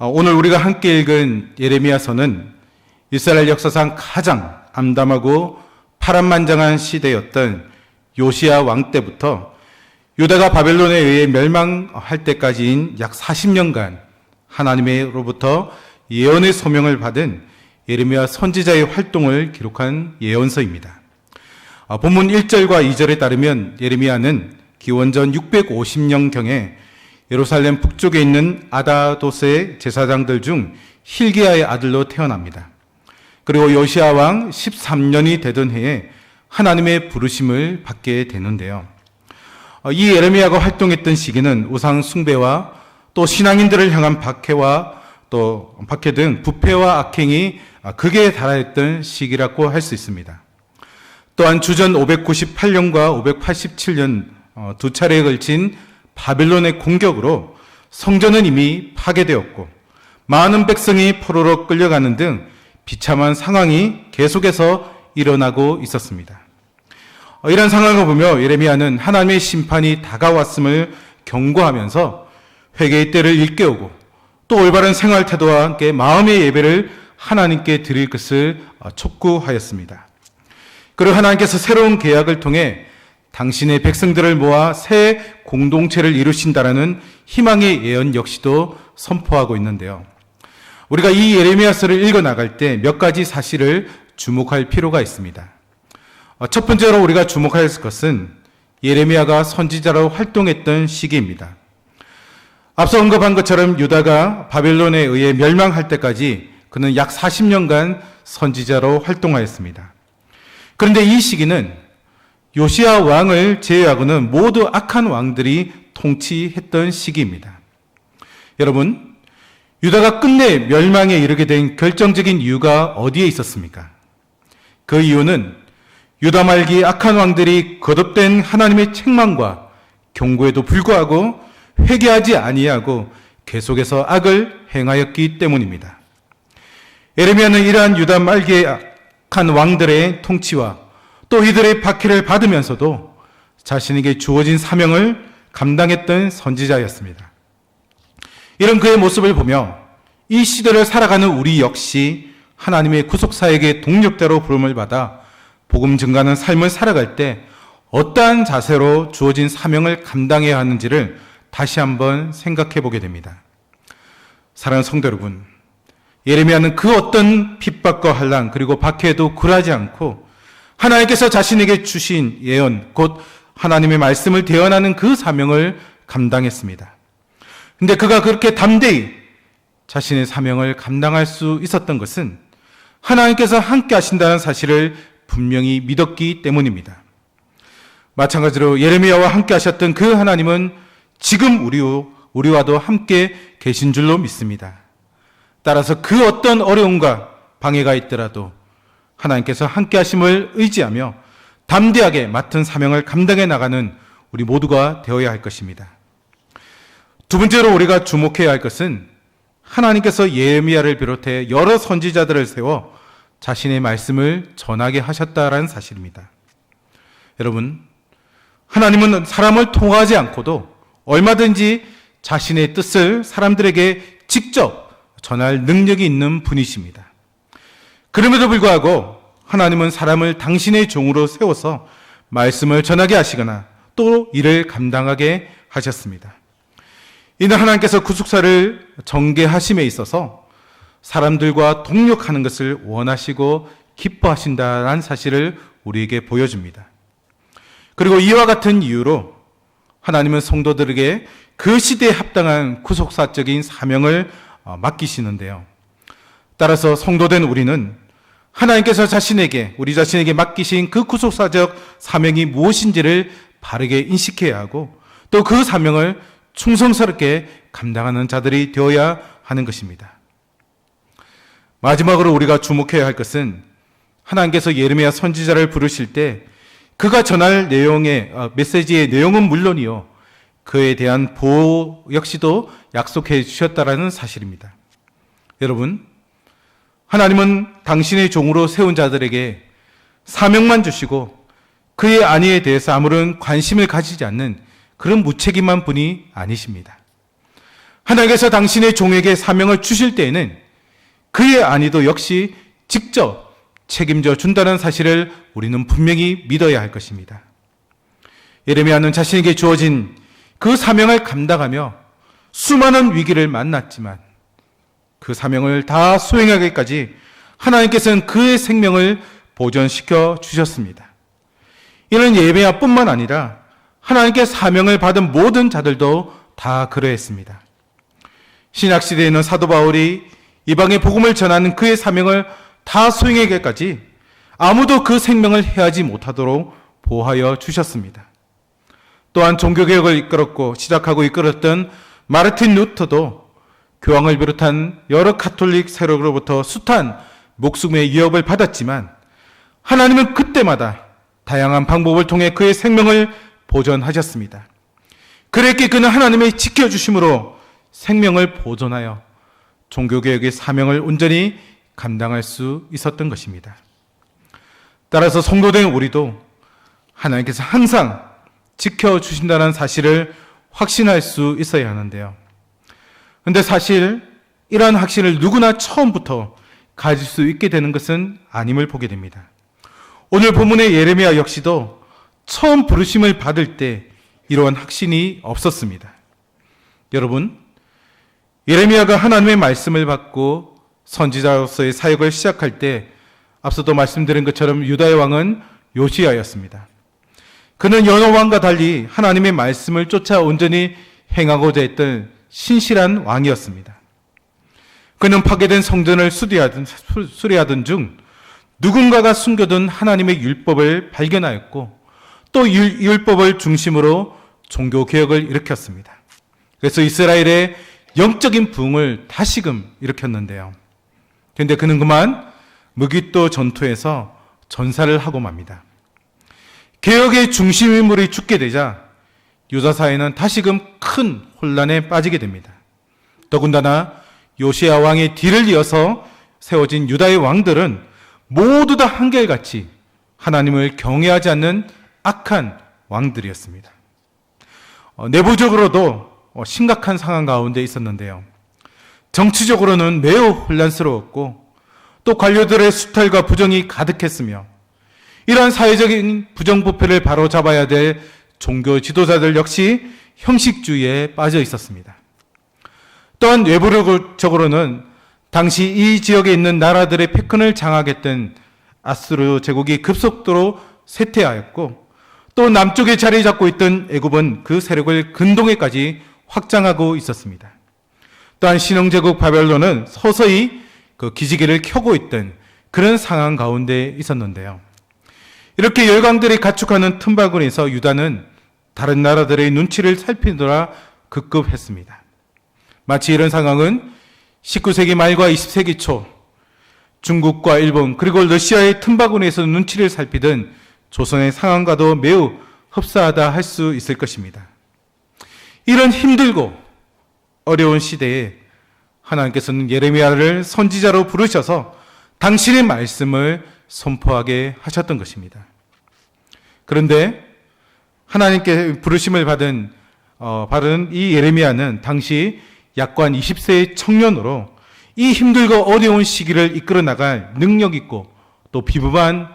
오늘 우리가 함께 읽은 예레미야서는 이스라엘 역사상 가장 암담하고 파란만장한 시대였던 요시야 왕 때부터 유다가 바벨론에 의해 멸망할 때까지인 약 40년간 하나님으로부터 예언의 소명을 받은 예레미야 선지자의 활동을 기록한 예언서입니다. 본문 1절과 2절에 따르면 예레미야는 기원전 650년경에 예루살렘 북쪽에 있는 아다도스의 제사장들 중 hil기야의 아들로 태어납니다. 그리고 요시야 왕 13년이 되던 해에 하나님의 부르심을 받게 되는데요. 이 예레미야가 활동했던 시기는 우상 숭배와 또 신앙인들을 향한 박해 등 부패와 악행이 극에 달하였던 시기라고 할 수 있습니다. 또한 주전 598년과 587년 두 차례에 걸친 바벨론의 공격으로 성전은 이미 파괴되었고 많은 백성이 포로로 끌려가는 등 비참한 상황이 계속해서 일어나고 있었습니다. 이런 상황을 보며 예레미야는 하나님의 심판이 다가왔음을 경고하면서 회개의 때를 일깨우고 또 올바른 생활 태도와 함께 마음의 예배를 하나님께 드릴 것을 촉구하였습니다. 그리고 하나님께서 새로운 계약을 통해 당신의 백성들을 모아 새 공동체를 이루신다라는 희망의 예언 역시도 선포하고 있는데요. 우리가 이 예레미야서를 읽어나갈 때 몇 가지 사실을 주목할 필요가 있습니다. 첫 번째로 우리가 주목할 것은 예레미야가 선지자로 활동했던 시기입니다. 앞서 언급한 것처럼 유다가 바벨론에 의해 멸망할 때까지 그는 약 40년간 선지자로 활동하였습니다. 그런데 이 시기는 요시야 왕을 제외하고는 모두 악한 왕들이 통치했던 시기입니다. 여러분, 유다가 끝내 멸망에 이르게 된 결정적인 이유가 어디에 있었습니까? 그 이유는 유다 말기 악한 왕들이 거듭된 하나님의 책망과 경고에도 불구하고 회개하지 아니하고 계속해서 악을 행하였기 때문입니다. 예레미야는 이러한 유다 말기의 악한 왕들의 통치와 또 이들의 박해를 받으면서도 자신에게 주어진 사명을 감당했던 선지자였습니다. 이런 그의 모습을 보며 이 시대를 살아가는 우리 역시 하나님의 구속사에게 동력대로 부름을 받아 복음 증가하는 삶을 살아갈 때 어떠한 자세로 주어진 사명을 감당해야 하는지를 다시 한번 생각해 보게 됩니다. 사랑하는 성도 여러분, 예레미야는 그 어떤 핍박과 환난 그리고 박해에도 굴하지 않고 하나님께서 자신에게 주신 예언, 곧 하나님의 말씀을 대언하는 그 사명을 감당했습니다. 근데 그가 그렇게 담대히 자신의 사명을 감당할 수 있었던 것은 하나님께서 함께 하신다는 사실을 분명히 믿었기 때문입니다. 마찬가지로 예레미야와 함께 하셨던 그 하나님은 지금 우리와도 함께 계신 줄로 믿습니다. 따라서 그 어떤 어려움과 방해가 있더라도 하나님께서 함께 하심을 의지하며 담대하게 맡은 사명을 감당해 나가는 우리 모두가 되어야 할 것입니다. 두 번째로 우리가 주목해야 할 것은 하나님께서 예레미야를 비롯해 여러 선지자들을 세워 자신의 말씀을 전하게 하셨다라는 사실입니다. 여러분, 하나님은 사람을 통하지 않고도 얼마든지 자신의 뜻을 사람들에게 직접 전할 능력이 있는 분이십니다. 그럼에도 불구하고 하나님은 사람을 당신의 종으로 세워서 말씀을 전하게 하시거나 또 이를 감당하게 하셨습니다. 이는 하나님께서 구속사를 전개하심에 있어서 사람들과 동력하는 것을 원하시고 기뻐하신다는 사실을 우리에게 보여줍니다. 그리고 이와 같은 이유로 하나님은 성도들에게 그 시대에 합당한 구속사적인 사명을 맡기시는데요. 따라서 성도된 우리는 하나님께서 우리 자신에게 맡기신 그 구속사적 사명이 무엇인지를 바르게 인식해야 하고 또 그 사명을 충성스럽게 감당하는 자들이 되어야 하는 것입니다. 마지막으로 우리가 주목해야 할 것은 하나님께서 예레미야 선지자를 부르실 때 그가 전할 메시지의 내용은 물론이요 그에 대한 보호 역시도 약속해 주셨다라는 사실입니다. 여러분, 하나님은 당신의 종으로 세운 자들에게 사명만 주시고 그의 안위에 대해서 아무런 관심을 가지지 않는 그런 무책임한 분이 아니십니다. 하나님께서 당신의 종에게 사명을 주실 때에는 그의 안위도 역시 직접 책임져 준다는 사실을 우리는 분명히 믿어야 할 것입니다. 예레미야는 자신에게 주어진 그 사명을 감당하며 수많은 위기를 만났지만 그 사명을 다 수행하기까지 하나님께서는 그의 생명을 보존시켜 주셨습니다. 이는 예레미야뿐만 아니라 하나님께 사명을 받은 모든 자들도 다 그러했습니다. 신약시대에는 사도 바울이 이방의 복음을 전하는 그의 사명을 다 수행하기까지 아무도 그 생명을 해하지 못하도록 보호하여 주셨습니다. 또한 종교개혁을 이끌었고 시작하고 이끌었던 마르틴 루터도 교황을 비롯한 여러 가톨릭 세력으로부터 숱한 목숨의 위협을 받았지만 하나님은 그때마다 다양한 방법을 통해 그의 생명을 보존하셨습니다. 그랬기에 그는 하나님의 지켜주심으로 생명을 보존하여 종교개혁의 사명을 온전히 감당할 수 있었던 것입니다. 따라서 성도된 우리도 하나님께서 항상 지켜주신다는 사실을 확신할 수 있어야 하는데요. 근데 사실 이러한 확신을 누구나 처음부터 가질 수 있게 되는 것은 아님을 보게 됩니다. 오늘 본문의 예레미야 역시도 처음 부르심을 받을 때 이러한 확신이 없었습니다. 여러분, 예레미야가 하나님의 말씀을 받고 선지자로서의 사역을 시작할 때 앞서도 말씀드린 것처럼 유다의 왕은 요시야였습니다. 그는 여러 왕과 달리 하나님의 말씀을 쫓아 온전히 행하고자 했던 신실한 왕이었습니다. 그는 파괴된 성전을 수리하던 중 누군가가 숨겨둔 하나님의 율법을 발견하였고 또 율법을 중심으로 종교개혁을 일으켰습니다. 그래서 이스라엘의 영적인 부흥을 다시금 일으켰는데요. 그런데 그는 그만 무기또 전투에서 전사를 하고 맙니다. 개혁의 중심 인물이 죽게 되자 유다 사회는 다시금 큰 혼란에 빠지게 됩니다. 더군다나 요시야 왕의 뒤를 이어서 세워진 유다의 왕들은 모두 다 한결같이 하나님을 경외하지 않는 악한 왕들이었습니다. 내부적으로도 심각한 상황 가운데 있었는데요. 정치적으로는 매우 혼란스러웠고 또 관료들의 수탈과 부정이 가득했으며 이러한 사회적인 부정부패를 바로잡아야 될 종교 지도자들 역시 형식주의에 빠져 있었습니다. 또한 외부적으로는 당시 이 지역에 있는 나라들의 패권을 장악했던 아수르 제국이 급속도로 쇠퇴하였고 또 남쪽에 자리 잡고 있던 애굽은 그 세력을 근동에까지 확장하고 있었습니다. 또한 신흥제국 바벨론은 서서히 그 기지개를 켜고 있던 그런 상황 가운데 있었는데요. 이렇게 열강들이 가축하는 틈바구니에서 유다는 다른 나라들의 눈치를 살피느라 급급했습니다. 마치 이런 상황은 19세기 말과 20세기 초 중국과 일본 그리고 러시아의 틈바구니에서 눈치를 살피던 조선의 상황과도 매우 흡사하다 할 수 있을 것입니다. 이런 힘들고 어려운 시대에 하나님께서는 예레미야를 선지자로 부르셔서 당신의 말씀을 선포하게 하셨던 것입니다. 그런데 하나님께 부르심을 받은 이 예레미야는 당시 약관 20세의 청년으로 이 힘들고 어려운 시기를 이끌어 나갈 능력 있고 또 비범한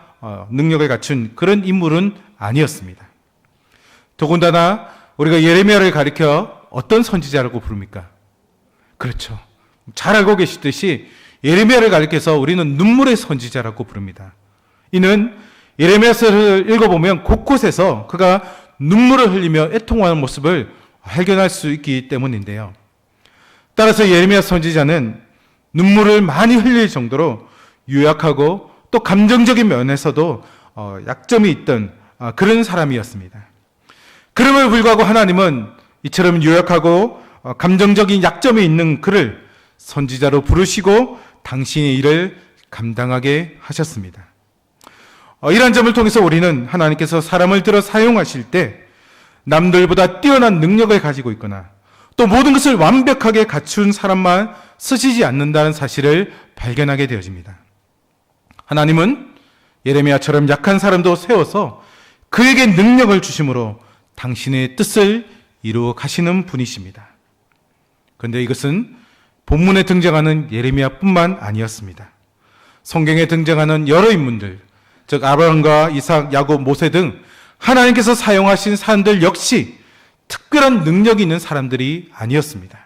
능력을 갖춘 그런 인물은 아니었습니다. 더군다나 우리가 예레미야를 가리켜 어떤 선지자라고 부릅니까? 그렇죠. 잘 알고 계시듯이 예레미야를 가리켜서 우리는 눈물의 선지자라고 부릅니다. 이는 예레미야서를 읽어보면 곳곳에서 그가 눈물을 흘리며 애통하는 모습을 발견할 수 있기 때문인데요. 따라서 예레미야 선지자는 눈물을 많이 흘릴 정도로 유약하고 또 감정적인 면에서도 약점이 있던 그런 사람이었습니다. 그럼에도 불구하고 하나님은 이처럼 유약하고 감정적인 약점이 있는 그를 선지자로 부르시고 당신의 일을 감당하게 하셨습니다. 이러한 점을 통해서 우리는 하나님께서 사람을 들어 사용하실 때 남들보다 뛰어난 능력을 가지고 있거나 또 모든 것을 완벽하게 갖춘 사람만 쓰시지 않는다는 사실을 발견하게 되어집니다. 하나님은 예레미야처럼 약한 사람도 세워서 그에게 능력을 주심으로 당신의 뜻을 이루어 가시는 분이십니다. 그런데 이것은 본문에 등장하는 예레미야뿐만 아니었습니다. 성경에 등장하는 여러 인물들, 즉 아브라함과 이삭, 야곱, 모세 등 하나님께서 사용하신 사람들 역시 특별한 능력이 있는 사람들이 아니었습니다.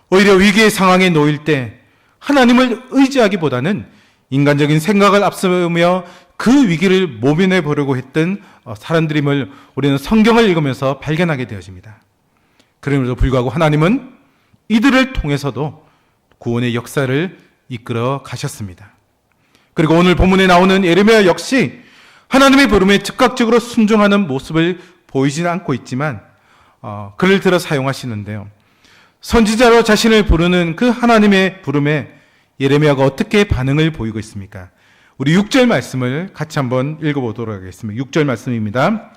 오히려 위기의 상황에 놓일 때 하나님을 의지하기보다는 인간적인 생각을 앞세우며 그 위기를 모면해 보려고 했던 사람들임을 우리는 성경을 읽으면서 발견하게 되어집니다. 그럼에도 불구하고 하나님은 이들을 통해서도 구원의 역사를 이끌어 가셨습니다. 그리고 오늘 본문에 나오는 예레미야 역시 하나님의 부름에 즉각적으로 순종하는 모습을 보이지는 않고 있지만 그를 들어 사용하시는데요. 선지자로 자신을 부르는 그 하나님의 부름에 예레미야가 어떻게 반응을 보이고 있습니까? 우리 6절 말씀을 같이 한번 읽어보도록 하겠습니다. 6절 말씀입니다.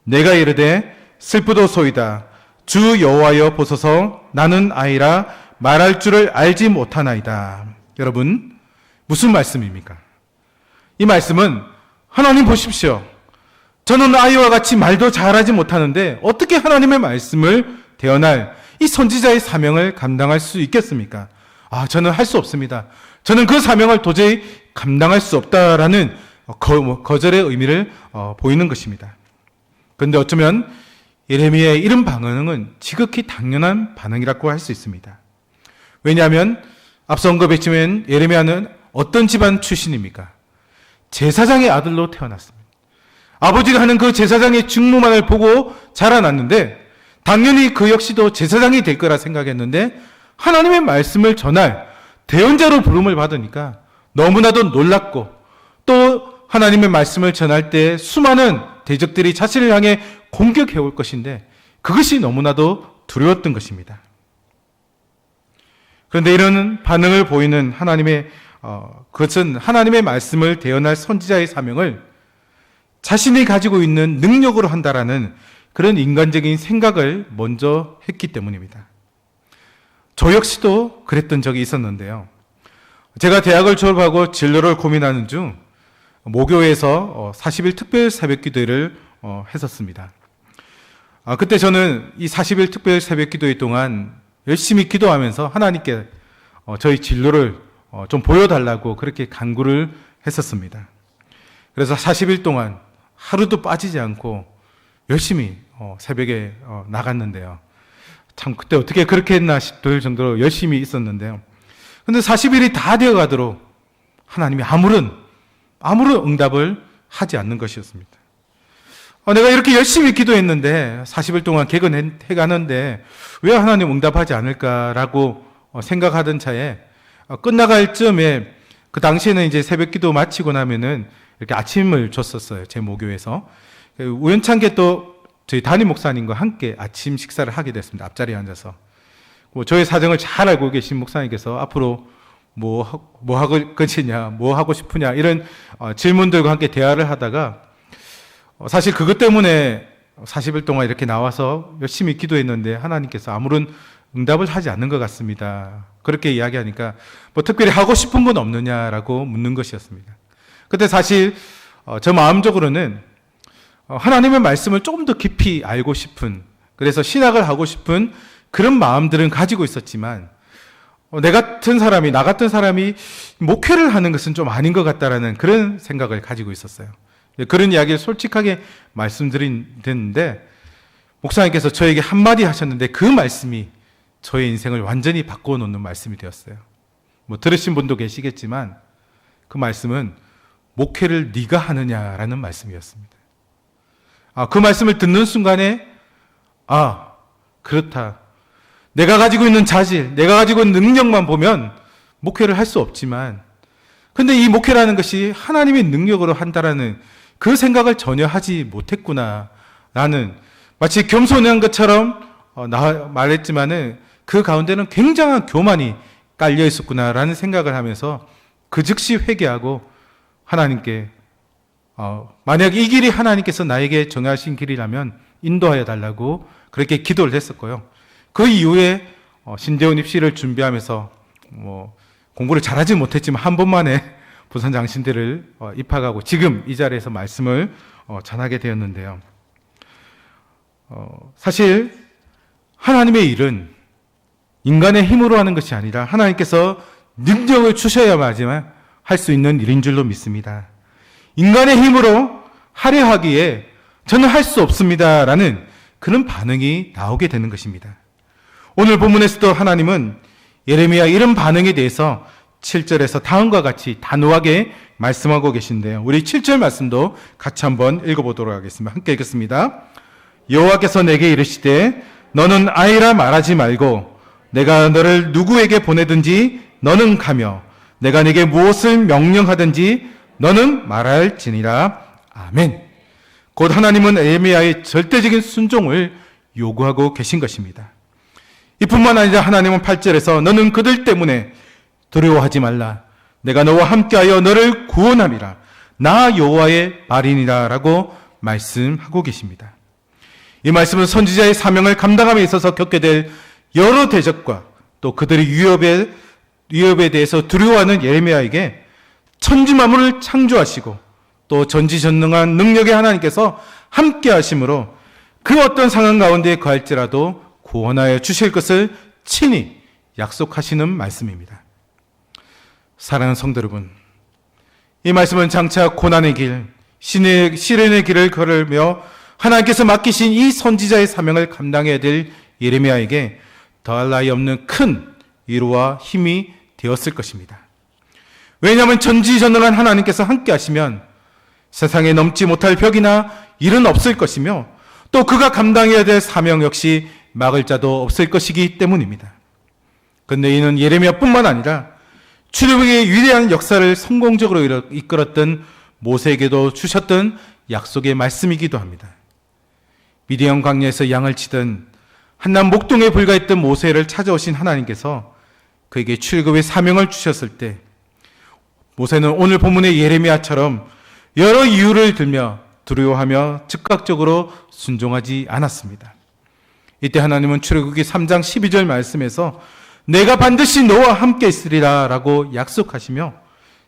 내가 이르되 슬프도소이다. 주 여호와여 보소서 나는 아이라 말할 줄을 알지 못하나이다. 여러분, 무슨 말씀입니까? 이 말씀은 하나님 보십시오. 저는 아이와 같이 말도 잘하지 못하는데 어떻게 하나님의 말씀을 대언할 이 선지자의 사명을 감당할 수 있겠습니까? 저는 할 수 없습니다. 저는 그 사명을 도저히 감당할 수 없다라는 거절의 의미를 보이는 것입니다. 그런데 어쩌면 예레미야의 이런 반응은 지극히 당연한 반응이라고 할 수 있습니다. 왜냐하면 앞서 언급했지만 예레미야는 어떤 집안 출신입니까? 제사장의 아들로 태어났습니다. 아버지가 하는 그 제사장의 직무만을 보고 자라났는데 당연히 그 역시도 제사장이 될 거라 생각했는데 하나님의 말씀을 전할 대언자로 부름을 받으니까 너무나도 놀랍고 또 하나님의 말씀을 전할 때 수많은 대적들이 자신을 향해 공격해 올 것인데 그것이 너무나도 두려웠던 것입니다. 그런데 이런 반응을 보이는 그것은 하나님의 말씀을 대언할 선지자의 사명을 자신이 가지고 있는 능력으로 한다라는 그런 인간적인 생각을 먼저 했기 때문입니다. 저 역시도 그랬던 적이 있었는데요. 제가 대학을 졸업하고 진로를 고민하는 중 모교에서 40일 특별 새벽 기도회를 했었습니다. 그때 저는 이 40일 특별 새벽 기도회 동안 열심히 기도하면서 하나님께 저희 진로를 좀 보여달라고 그렇게 간구를 했었습니다. 그래서 40일 동안 하루도 빠지지 않고 열심히 새벽에 나갔는데요. 참 그때 어떻게 그렇게 했나 싶을 정도로 열심히 있었는데요. 근데 40일이 다 되어 가도록 하나님이 아무런 응답을 하지 않는 것이었습니다. 내가 이렇게 열심히 기도했는데 40일 동안 개근해 가는데 왜 하나님 응답하지 않을까라고 생각하던 차에 끝나갈 즈음에 그 당시에는 이제 새벽 기도 마치고 나면은 이렇게 아침을 줬었어요. 제 모교에서. 우연찮게 또 저희 담임 목사님과 함께 아침 식사를 하게 됐습니다. 앞자리에 앉아서. 저의 사정을 잘 알고 계신 목사님께서 앞으로 뭐 하고 끝이냐, 뭐 하고 싶으냐 이런 질문들과 함께 대화를 하다가 사실 그것 때문에 40일 동안 이렇게 나와서 열심히 기도했는데 하나님께서 아무런 응답을 하지 않는 것 같습니다. 그렇게 이야기하니까 뭐 특별히 하고 싶은 건 없느냐라고 묻는 것이었습니다. 그때 사실 저 마음적으로는 하나님의 말씀을 조금 더 깊이 알고 싶은, 그래서 신학을 하고 싶은 그런 마음들은 가지고 있었지만 나 같은 사람이 목회를 하는 것은 좀 아닌 것 같다라는 그런 생각을 가지고 있었어요. 그런 이야기를 솔직하게 말씀드렸는데 목사님께서 저에게 한마디 하셨는데 그 말씀이 저의 인생을 완전히 바꿔놓는 말씀이 되었어요. 뭐 들으신 분도 계시겠지만 그 말씀은 목회를 네가 하느냐라는 말씀이었습니다. 그 말씀을 듣는 순간에 그렇다. 내가 가지고 있는 자질, 내가 가지고 있는 능력만 보면 목회를 할 수 없지만 근데 이 목회라는 것이 하나님의 능력으로 한다라는 그 생각을 전혀 하지 못했구나라는, 마치 겸손한 것처럼 말했지만은 그 가운데는 굉장한 교만이 깔려 있었구나라는 생각을 하면서 그 즉시 회개하고 하나님께 만약 이 길이 하나님께서 나에게 정하신 길이라면 인도하여 달라고 그렇게 기도를 했었고요. 그 이후에 신대원 입시를 준비하면서 공부를 잘하지 못했지만 한 번만에 부산장신대를 입학하고 지금 이 자리에서 말씀을 전하게 되었는데요. 사실 하나님의 일은 인간의 힘으로 하는 것이 아니라 하나님께서 능력을 주셔야만 할 수 있는 일인 줄로 믿습니다. 인간의 힘으로 하려 하기에 저는 할 수 없습니다 라는 그런 반응이 나오게 되는 것입니다. 오늘 본문에서도 하나님은 예레미야 이런 반응에 대해서 7절에서 다음과 같이 단호하게 말씀하고 계신데요. 우리 7절 말씀도 같이 한번 읽어보도록 하겠습니다. 함께 읽겠습니다. 여호와께서 내게 이르시되 너는 아이라 말하지 말고 내가 너를 누구에게 보내든지 너는 가며 내가 네게 무엇을 명령하든지 너는 말할지니라. 아멘. 곧 하나님은 예레미야의 절대적인 순종을 요구하고 계신 것입니다. 이뿐만 아니라 하나님은 8절에서 너는 그들 때문에 두려워하지 말라. 내가 너와 함께하여 너를 구원함이라. 나 여호와의 말이니라 라고 말씀하고 계십니다. 이 말씀은 선지자의 사명을 감당함에 있어서 겪게 될 여러 대적과 또 그들의 위협에 대해서 두려워하는 예레미야에게 천지 만물을 창조하시고 또 전지전능한 능력의 하나님께서 함께 하심으로 그 어떤 상황 가운데 거할지라도 구원하여 주실 것을 친히 약속하시는 말씀입니다. 사랑하는 성도 여러분, 이 말씀은 장차 고난의 길, 시련의 길을 걸으며 하나님께서 맡기신 이 선지자의 사명을 감당해야 될 예레미야에게 더할 나위 없는 큰 위로와 힘이 되었을 것입니다. 왜냐하면 전지전능한 하나님께서 함께 하시면 세상에 넘지 못할 벽이나 일은 없을 것이며 또 그가 감당해야 될 사명 역시 막을 자도 없을 것이기 때문입니다. 그런데 이는 예레미야뿐만 아니라 출애굽의 위대한 역사를 성공적으로 이끌었던 모세에게도 주셨던 약속의 말씀이기도 합니다. 미디안 광야에서 양을 치던 한낱 목동에 불과했던 모세를 찾아오신 하나님께서 그에게 출애굽의 사명을 주셨을 때 모세는 오늘 본문의 예레미야처럼 여러 이유를 들며 두려워하며 즉각적으로 순종하지 않았습니다. 이때 하나님은 출애굽기 3장 12절 말씀에서 내가 반드시 너와 함께 있으리라 라고 약속하시며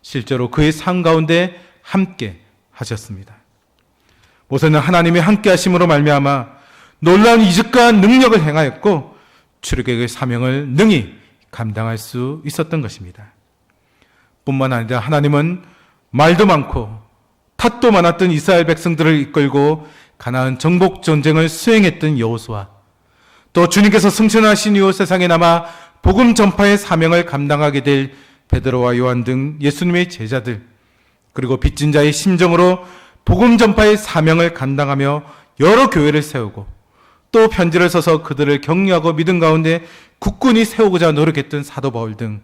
실제로 그의 삶 가운데 함께 하셨습니다. 모세는 하나님의 함께 하심으로 말미암아 놀라운 이적과 능력을 행하였고 출애굽의 사명을 능히 감당할 수 있었던 것입니다. 뿐만 아니라 하나님은 말도 많고 탓도 많았던 이스라엘 백성들을 이끌고 가나안 정복 전쟁을 수행했던 여호수아, 또 주님께서 승천하신 이후 세상에 남아 복음 전파의 사명을 감당하게 될 베드로와 요한 등 예수님의 제자들, 그리고 빚진 자의 심정으로 복음 전파의 사명을 감당하며 여러 교회를 세우고 또 편지를 써서 그들을 격려하고 믿음 가운데 굳건히 세우고자 노력했던 사도 바울 등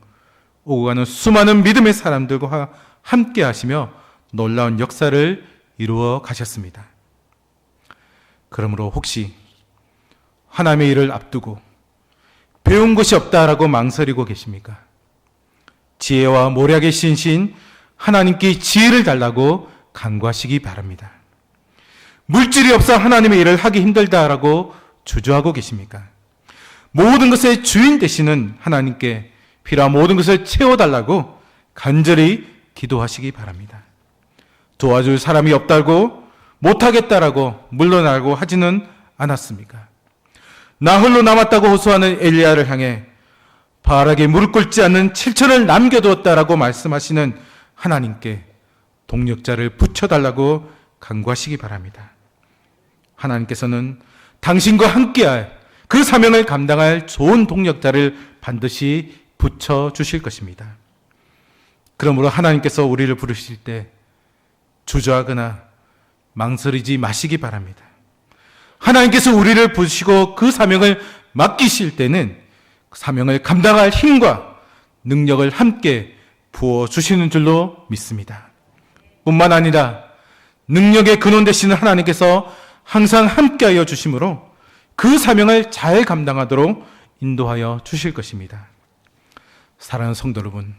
오고 가는 수많은 믿음의 사람들과 함께 하시며 놀라운 역사를 이루어 가셨습니다. 그러므로 혹시 하나님의 일을 앞두고 배운 것이 없다라고 망설이고 계십니까? 지혜와 모략의 신신 하나님께 지혜를 달라고 간구하시기 바랍니다. 물질이 없어 하나님의 일을 하기 힘들다라고 주저하고 계십니까? 모든 것의 주인 되시는 하나님께 필요한 모든 것을 채워달라고 간절히 기도하시기 바랍니다. 도와줄 사람이 없다고 못하겠다라고 물러나고 하지는 않았습니까? 나 홀로 남았다고 호소하는 엘리야를 향해 바알에게 무릎 꿇지 않는 7천을 남겨두었다라고 말씀하시는 하나님께 동력자를 붙여달라고 간구하시기 바랍니다. 하나님께서는 당신과 함께할 그 사명을 감당할 좋은 동력자를 반드시 붙여주실 것입니다. 그러므로 하나님께서 우리를 부르실 때 주저하거나 망설이지 마시기 바랍니다. 하나님께서 우리를 부르시고 그 사명을 맡기실 때는 그 사명을 감당할 힘과 능력을 함께 부어주시는 줄로 믿습니다. 뿐만 아니라 능력의 근원 되시는 하나님께서 항상 함께하여 주심으로 그 사명을 잘 감당하도록 인도하여 주실 것입니다. 사랑하는 성도 여러분,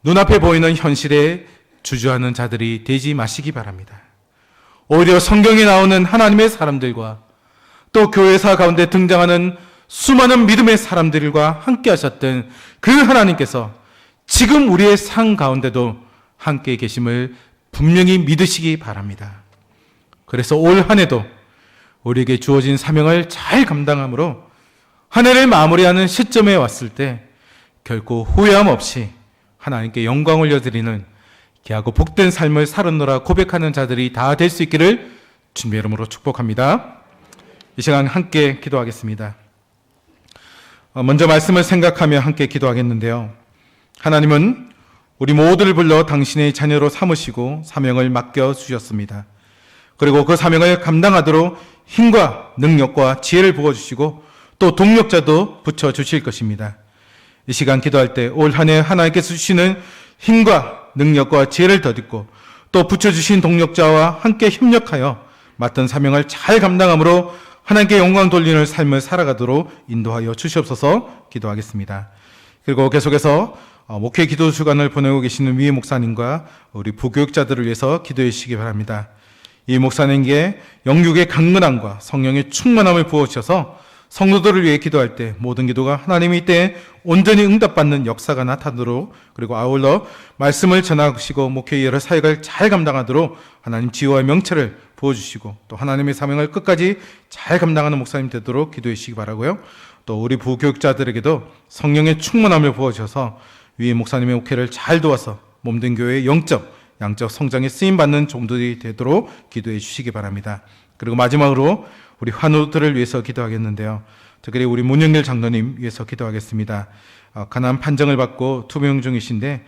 눈앞에 보이는 현실에 주저하는 자들이 되지 마시기 바랍니다. 오히려 성경에 나오는 하나님의 사람들과 또 교회사 가운데 등장하는 수많은 믿음의 사람들과 함께 하셨던 그 하나님께서 지금 우리의 삶 가운데도 함께 계심을 분명히 믿으시기 바랍니다. 그래서 올 한 해도 우리에게 주어진 사명을 잘 감당함으로 한 해를 마무리하는 시점에 왔을 때 결코 후회함 없이 하나님께 영광 올려드리는 귀하고 복된 삶을 살았노라 고백하는 자들이 다 될 수 있기를 주님의 이름으로 축복합니다. 이 시간 함께 기도하겠습니다. 먼저 말씀을 생각하며 함께 기도하겠는데요. 하나님은 우리 모두를 불러 당신의 자녀로 삼으시고 사명을 맡겨주셨습니다. 그리고 그 사명을 감당하도록 힘과 능력과 지혜를 부어주시고 또 동력자도 붙여주실 것입니다. 이 시간 기도할 때 올 한 해 하나님께서 주시는 힘과 능력과 지혜를 덧입고 또 붙여주신 동력자와 함께 협력하여 맡은 사명을 잘 감당함으로 하나님께 영광 돌리는 삶을 살아가도록 인도하여 주시옵소서. 기도하겠습니다. 그리고 계속해서 목회 기도 주간을 보내고 계시는 위에 목사님과 우리 부교육자들을 위해서 기도해 주시기 바랍니다. 이 목사님께 영육의 강건함과 성령의 충만함을 부어주셔서 성도들을 위해 기도할 때 모든 기도가 하나님의 때에 온전히 응답받는 역사가 나타나도록, 그리고 아울러 말씀을 전하시고 목회의 여러 사역을 잘 감당하도록 하나님 지혜와 명철을 부어주시고 또 하나님의 사명을 끝까지 잘 감당하는 목사님 되도록 기도해 주시기 바라고요. 또 우리 부교육자들에게도 성령의 충만함을 부어주셔서 위에 목사님의 목회를 잘 도와서 몸된 교회의 영적, 양적 성장에 쓰임받는 종들이 되도록 기도해 주시기 바랍니다. 그리고 마지막으로 우리 환우들을 위해서 기도하겠는데요. 특별히 우리 문영길 장로님 위해서 기도하겠습니다. 가난 판정을 받고 투병 중이신데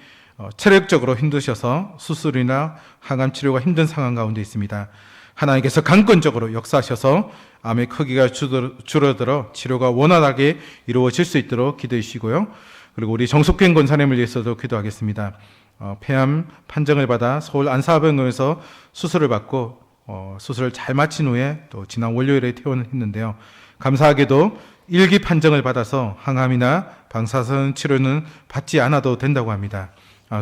체력적으로 힘드셔서 수술이나 항암 치료가 힘든 상황 가운데 있습니다. 하나님께서 강권적으로 역사하셔서 암의 크기가 줄어들어 치료가 원활하게 이루어질 수 있도록 기도해 주시고요. 그리고 우리 정숙현 권사님을 위해서도 기도하겠습니다. 폐암 판정을 받아 서울 안사병원에서 수술을 받고 수술을 잘 마친 후에 또 지난 월요일에 퇴원을 했는데요. 감사하게도 일기 판정을 받아서 항암이나 방사선 치료는 받지 않아도 된다고 합니다.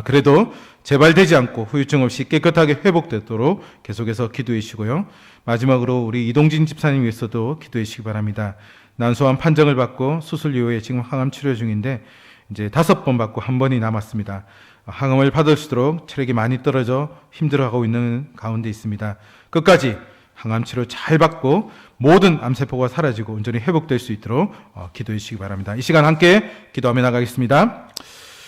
그래도 재발되지 않고 후유증 없이 깨끗하게 회복되도록 계속해서 기도해 주시고요. 마지막으로 우리 이동진 집사님 위해서도 기도해 주시기 바랍니다. 난소암 판정을 받고 수술 이후에 지금 항암 치료 중인데 이제 5번 받고 1번이 남았습니다. 항암을 받으시도록 체력이 많이 떨어져 힘들어하고 있는 가운데 있습니다. 끝까지 항암 치료 잘 받고 모든 암세포가 사라지고 온전히 회복될 수 있도록 기도해 주시기 바랍니다. 이 시간 함께 기도하며 나가겠습니다.